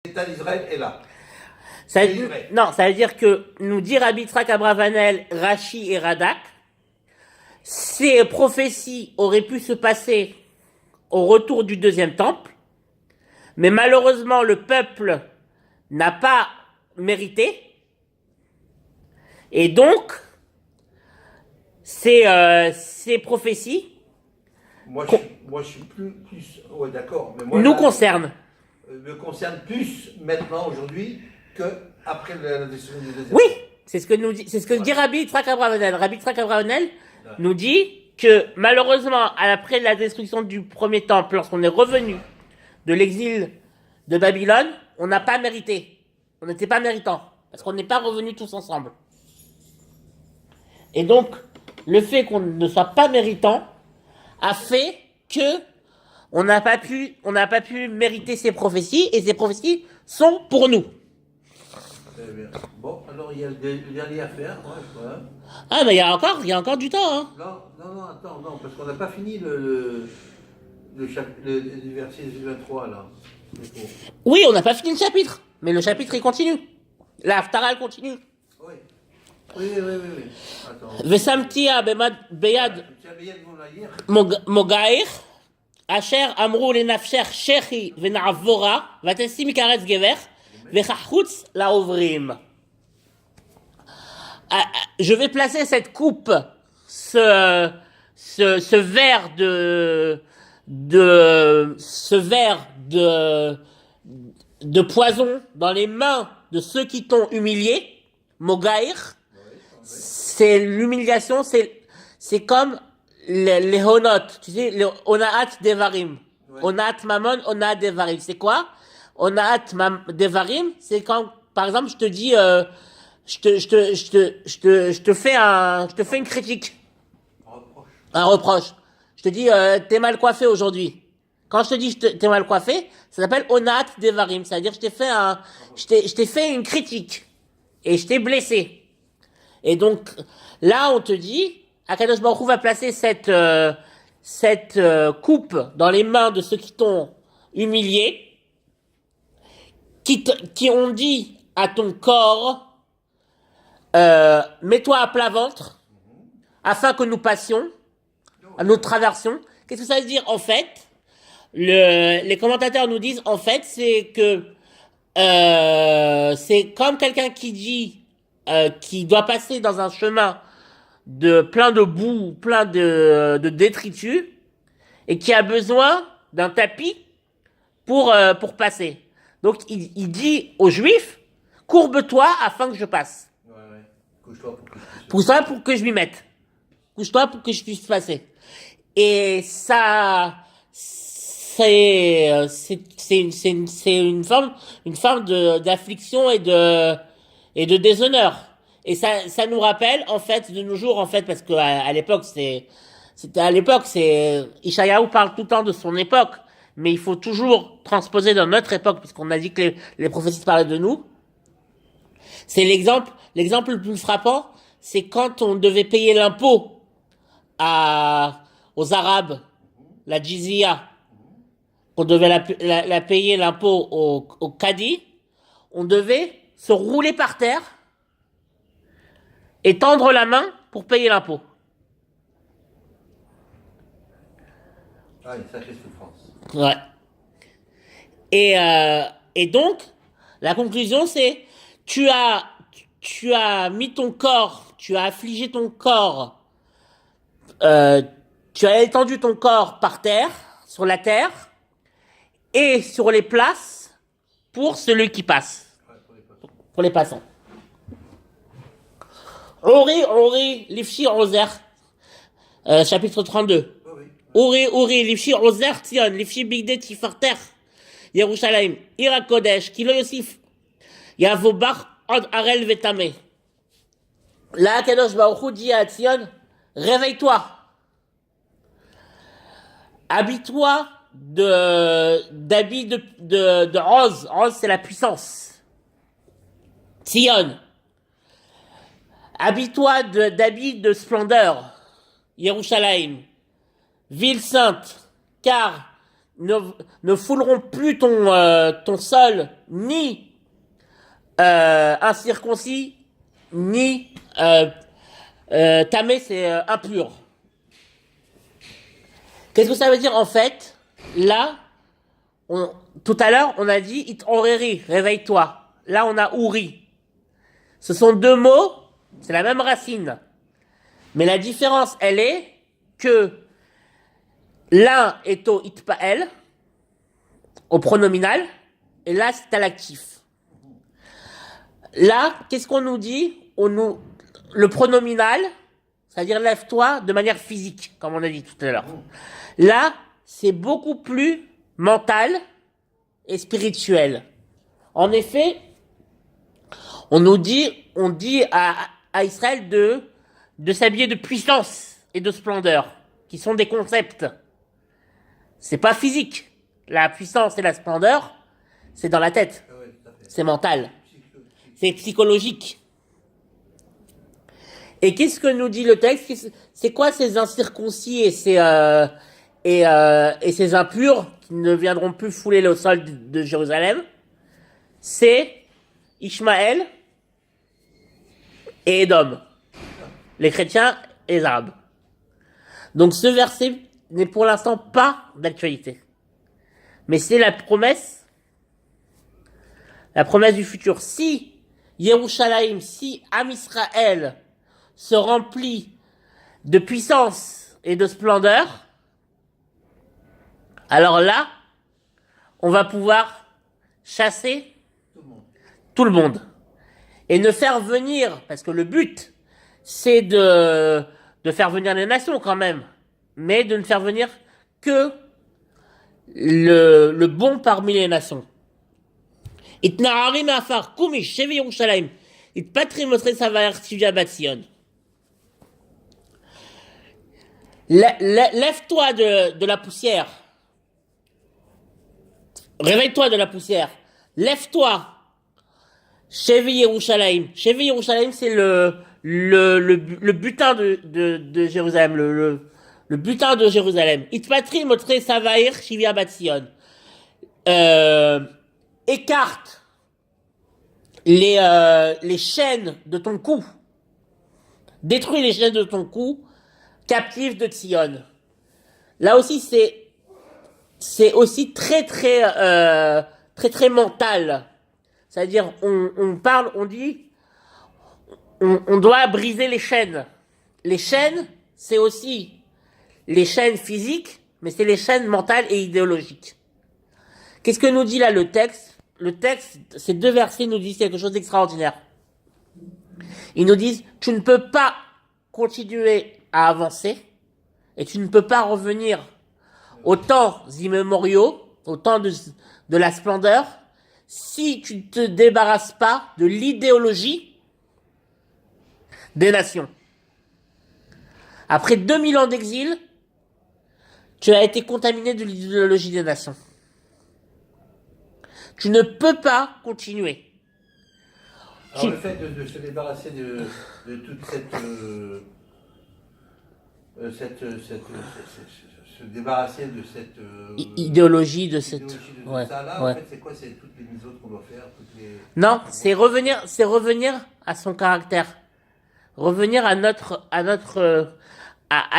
L'État d'Israël est là. Non, ça veut dire que nous dit Rabbi Yitzhak Abravanel, Rashi et Radak, ces prophéties auraient pu se passer au retour du deuxième temple, mais malheureusement le peuple n'a pas mérité, et donc ces prophéties Moi, je suis plus ouais, d'accord. Mais moi, nous là, concernent. me concerne plus maintenant, aujourd'hui, qu'après la destruction du deuxième. Oui, c'est ce que dit Rabbi Yitzhak Abravanel. Rabbi Yitzhak Abravanel Ouais. nous dit que malheureusement, après la destruction du premier temple, lorsqu'on est revenu de l'exil de Babylone, on n'a pas mérité. On n'était pas méritant. Parce qu'on n'est pas revenus tous ensemble. Et donc, le fait qu'on ne soit pas méritant a fait que on n'a pas pu mériter ces prophéties, et ces prophéties sont pour nous. Très bien. Bon, alors il y a le dernier à faire. Ouais, voilà. Ah, mais il y a encore du temps, hein. Non, attends, non, parce qu'on n'a pas fini le verset 23 là. Oui, on n'a pas fini le chapitre, mais le chapitre il continue. La Haftara elle continue. Oui. Oui. Attends. Vesamtia beyad mogair, asher amrou le nafsher shechi venavora, vatesi mikaretz gever, vechachutz laovrim. Je vais placer cette coupe, ce verre ce verre de poison dans les mains de ceux qui t'ont humilié. Mogaïr, c'est l'humiliation, c'est comme les honot, tu sais, les onaat devarim. Ouais. Onaat mamon, onaat devarim. C'est quoi? Onaat devarim, c'est quand, par exemple, je te dis, je te fais une critique. Un reproche. Je te dis, t'es mal coiffé aujourd'hui. Quand je te dis t'es mal coiffé, ça s'appelle onat devarim. C'est-à-dire, je t'ai fait une critique. Et je t'ai blessé. Et donc, là, on te dit, Akadosh Baruch Hu va placer cette coupe dans les mains de ceux qui t'ont humilié, qui ont dit à ton corps, mets-toi à plat ventre, afin que nous passions, nous traversions. Qu'est-ce que ça veut dire, en fait? Les commentateurs nous disent, en fait, c'est que c'est comme quelqu'un qui dit qui doit passer dans un chemin plein de boue, plein de détritus, et qui a besoin d'un tapis pour passer. Donc il dit aux Juifs, courbe-toi afin que je passe. Ouais. Couche-toi pour que je m'y mette. Couche-toi pour que je puisse passer. Et ça, c'est une forme d'affliction et de déshonneur. Et ça nous rappelle, en fait, de nos jours, en fait, parce que à l'époque, Ishayahu parle tout le temps de son époque, mais il faut toujours transposer dans notre époque, puisqu'on a dit que les prophéties parlaient de nous. C'est l'exemple le plus frappant, c'est quand on devait payer l'impôt aux Arabes, la jizya, on devait la payer l'impôt au Cadi, on devait se rouler par terre et tendre la main pour payer l'impôt. Ah, une sacrée souffrance. Ouais. Et donc, la conclusion c'est, tu as mis ton corps, tu as affligé ton corps, tu as étendu ton corps par terre, sur la terre, et sur les places pour celui qui passe. Pour les passants. Ori, Lifshi, Ozer, chapitre 32. Ori, Lifshi, Ozer, Tzion, Lifshi, Bigde, Tifarter, Yerushalayim, Ira Kodesh, Kilo Yosif, Yavobach, Od Arel Vetame. Là, Kadosh Baruch Hu dit à Tzion, réveille-toi. Habille-toi d'habits de rose. Rose, c'est la puissance. Tzion. Habille-toi d'habits de splendeur. Yerushalayim. Ville sainte. Car ne fouleront plus ton sol, ni incirconcis, ni tamé, c'est impur. Qu'est-ce que ça veut dire en fait? Là, tout à l'heure, on a dit It-oreri, réveille-toi. Là, on a ouri. Ce sont deux mots, c'est la même racine. Mais la différence, elle est que l'un est au itpael, au pronominal, et là, c'est à l'actif. Là, qu'est-ce qu'on nous dit? Le pronominal, c'est-à-dire lève-toi de manière physique, comme on a dit tout à l'heure. Là, c'est beaucoup plus mental et spirituel. En effet, on dit à Israël de s'habiller de puissance et de splendeur, qui sont des concepts. C'est pas physique. La puissance et la splendeur, c'est dans la tête. C'est mental. C'est psychologique. Et qu'est-ce que nous dit le texte? C'est quoi ces incirconcis et ces impurs qui ne viendront plus fouler le sol de Jérusalem? C'est Ishmaël et Édom, les chrétiens et les arabes. Donc ce verset n'est pour l'instant pas d'actualité. Mais c'est la promesse du futur. Si Yerushalayim, si Am Israël se remplit de puissance et de splendeur, alors là, on va pouvoir chasser tout le monde. Et ne faire venir, parce que le but, c'est de faire venir les nations quand même, mais de ne faire venir que le bon parmi les nations. Itna'arim afar kumish shevi Yerushalayim itpatri motre savaer tivia batsion. Lève-toi de la poussière. Réveille-toi de la poussière. Lève-toi. Shevi Yerushalayim. Shevi Yerushalayim, c'est le butin de Jérusalem, le butin de Jérusalem. Itpatri motre savaer tivia batsion. Écarte les chaînes de ton cou. Détruis les chaînes de ton cou. Captif de Tzion. Là aussi, c'est aussi très mental. C'est-à-dire, on dit, on doit briser les chaînes. Les chaînes, c'est aussi les chaînes physiques, mais c'est les chaînes mentales et idéologiques. Qu'est-ce que nous dit là le texte? Le texte, ces deux versets nous disent quelque chose d'extraordinaire. Ils nous disent, tu ne peux pas continuer à avancer, et tu ne peux pas revenir aux temps immémoriaux, au temps de la splendeur, si tu ne te débarrasses pas de l'idéologie des nations. Après 2000 ans d'exil, tu as été contaminé de l'idéologie des nations. Tu ne peux pas continuer. Alors le fait de se débarrasser de toute se débarrasser de cette idéologie de cette ouais, ça là, ouais. En fait, c'est quoi? C'est toutes les mises autres qu'on doit faire, Non, c'est revenir à son caractère, revenir à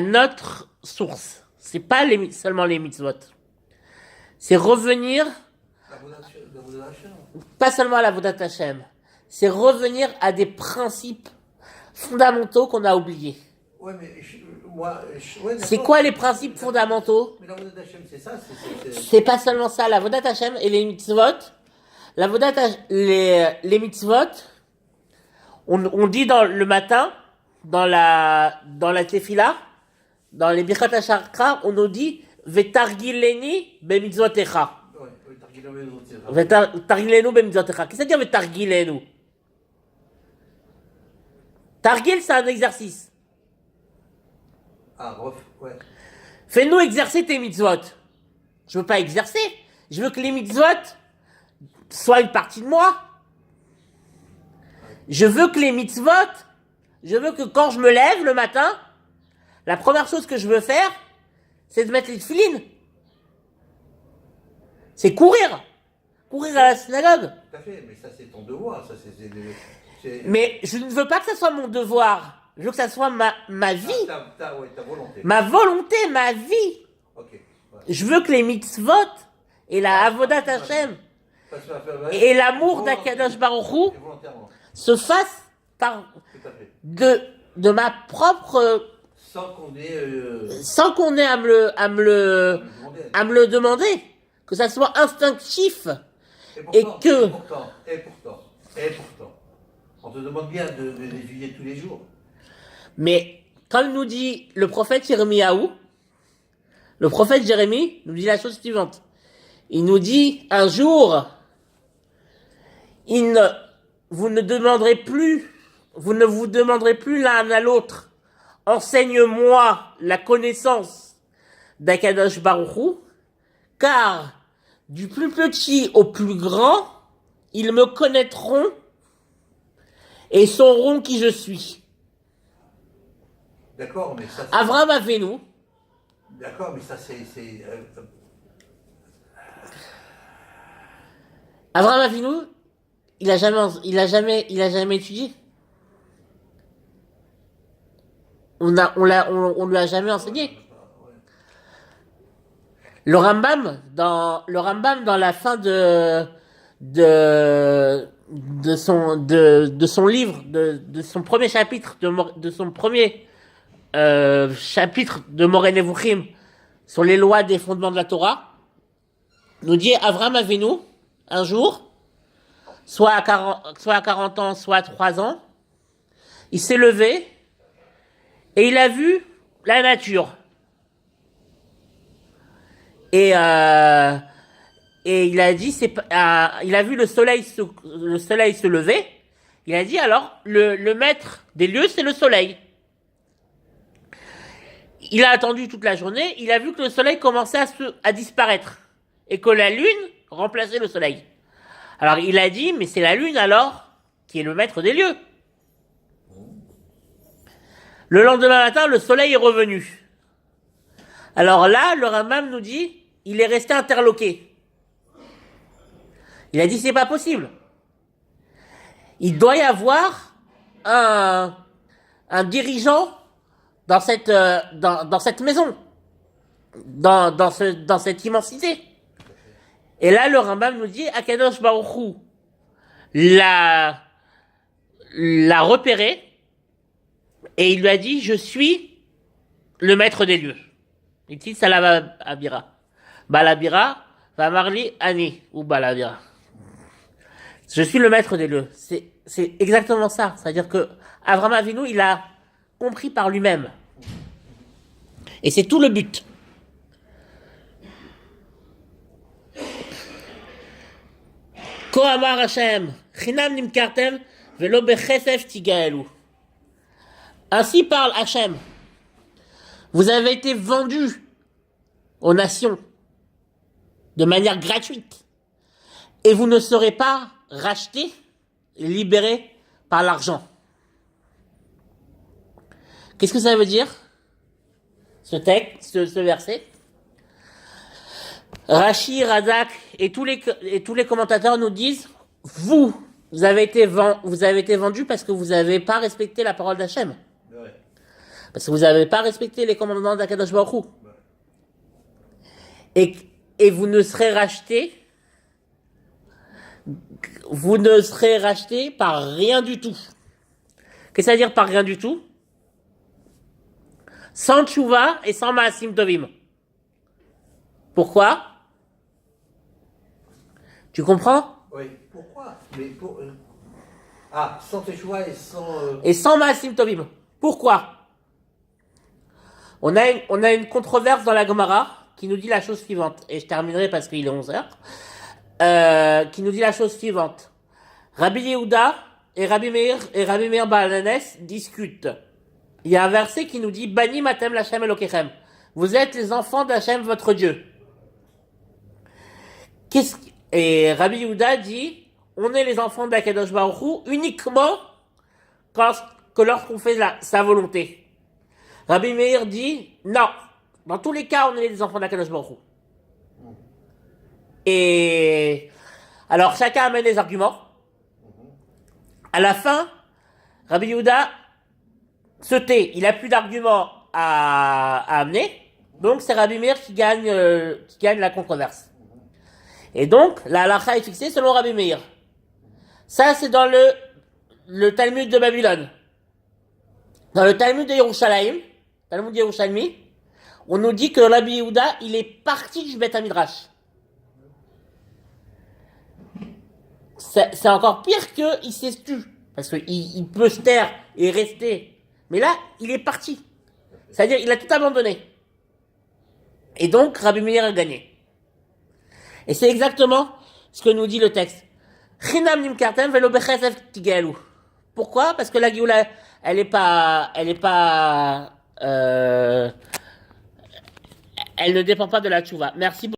notre source. C'est pas seulement les mitzvot. C'est revenir pas seulement à la Avodat Hashem. C'est revenir à des principes fondamentaux qu'on a oubliés. Ouais, mais c'est quoi les principes fondamentaux? Mais la Avodat Hashem, c'est ça. C'est pas seulement ça. La Avodat Hashem et les mitzvot. Les mitzvot, on dit le matin, dans la tefila, dans les birkat hashachar, on nous dit vetargileni bemitzvotecha. Vetargilenu bemitzvotecha. Qu'est-ce que ça veut dire vetargilenu? Targil, c'est un exercice. Ah, ouais. Fais-nous exercer tes mitzvot. Je veux pas exercer. Je veux que les mitzvot soient une partie de moi. Je veux que quand je me lève le matin, la première chose que je veux faire, c'est de mettre les tefilines. C'est courir. Courir à la synagogue. Tout à fait, mais ça c'est ton devoir. Ça, Mais je ne veux pas que ça soit mon devoir. Je veux que ça soit ma vie. Ta volonté. Ma volonté, ma vie. Ok. Ouais. Je veux que les mitzvot et la avodat Hashem et l'amour d'Akadosh Baruch Hu se fassent par de ma propre sans qu'on ait à me le demander, que ça soit instinctif et pourtant, on te demande bien de les étudier tous les jours. Mais comme nous dit le prophète Yirmiyahu, le prophète Jérémie nous dit la chose suivante. Il nous dit un jour, vous ne vous demanderez plus l'un à l'autre, enseigne-moi la connaissance d'Akadosh Baruch Hu, car du plus petit au plus grand, ils me connaîtront et sauront qui je suis. D'accord, mais ça. Avraham Avinu. D'accord, mais ça c'est. Avraham Avinu, il a jamais étudié. On lui a jamais enseigné. Le Rambam dans la fin de son livre, de son premier chapitre, de son premier chapitre de Moreh Nevuchim sur les lois des fondements de la Torah, nous dit Avraham Avinu, un jour, soit à 40 ans, soit à 3 ans, il s'est levé et il a vu la nature. Et il a dit, il a vu le soleil se lever. Il a dit alors, le maître des lieux, c'est le soleil. Il a attendu toute la journée. Il a vu que le soleil commençait à disparaître et que la lune remplaçait le soleil. Alors il a dit, mais c'est la lune alors qui est le maître des lieux. Le lendemain matin, le soleil est revenu. Alors là, le Rambam nous dit, il est resté interloqué. Il a dit, c'est pas possible. Il doit y avoir un dirigeant dans cette maison, dans cette immensité. Et là, le Rambam nous dit, Akadosh Baruch Hu l'a repéré et il lui a dit, je suis le maître des lieux. Il dit, Salam Abira. Balabira, va marli Ani, ou Balabira. Je suis le maître des lieux. C'est exactement ça. C'est-à-dire que Avraham Avinu, il a compris par lui-même. Et c'est tout le but. Ko amar Hashem, chinam nimkartem, velo bechesef tigaelu. Ainsi parle Hashem. Vous avez été vendus aux nations de manière gratuite. Et vous ne serez pas rachetés, libérés par l'argent. Qu'est-ce que ça veut dire, ce texte, ce verset? Rashi, Radak et tous les commentateurs nous disent, vous avez été vendus parce que vous n'avez pas respecté la parole d'Hachem. Ouais. Parce que vous n'avez pas respecté les commandements d'Akadosh Baruch Hu. Et vous ne serez rachetés par rien du tout. Qu'est-ce que ça veut dire par rien du tout? Sans tchouva et sans maasim tovim. Pourquoi? Tu comprends? Oui. Pourquoi? Mais sans tchouva et sans... Et sans maasim tovim. Pourquoi? On a une controverse dans la Gemara qui nous dit la chose suivante. Et je terminerai parce qu'il est 11h. Qui nous dit la chose suivante. Rabbi Yehuda et Rabbi Meir Baal Hanan discutent. Il y a un verset qui nous dit Bani matem l'Hashem Elokechem. Vous êtes les enfants d'Hachem, votre Dieu. Et Rabbi Yehuda dit on est les enfants d'Akadosh Baruch Hu uniquement lorsqu'on fait sa volonté. Rabbi Meir dit non. Dans tous les cas, on est les enfants d'Akadosh Baruch Hu. Et alors chacun amène des arguments. À la fin, Rabbi Yehuda se tait. Il a plus d'arguments à amener. Donc c'est Rabbi Meir qui gagne la controverse. Et donc la halakha est fixée selon Rabbi Meir. Ça c'est dans le Talmud de Babylone. Dans le Talmud de Yerushalayim, Talmud de Yerushalmi, on nous dit que Rabbi Yehuda, il est parti du Beth Midrash. C'est encore pire qu'il s'est tu, parce qu'il peut se taire et rester. Mais là, il est parti. C'est-à-dire, il a tout abandonné. Et donc, Rabbi Meir a gagné. Et c'est exactement ce que nous dit le texte. Chinam nimkartem velo bechesef tigalu. Pourquoi? Parce que la Géoula, elle ne dépend pas de la tchouva. Merci beaucoup.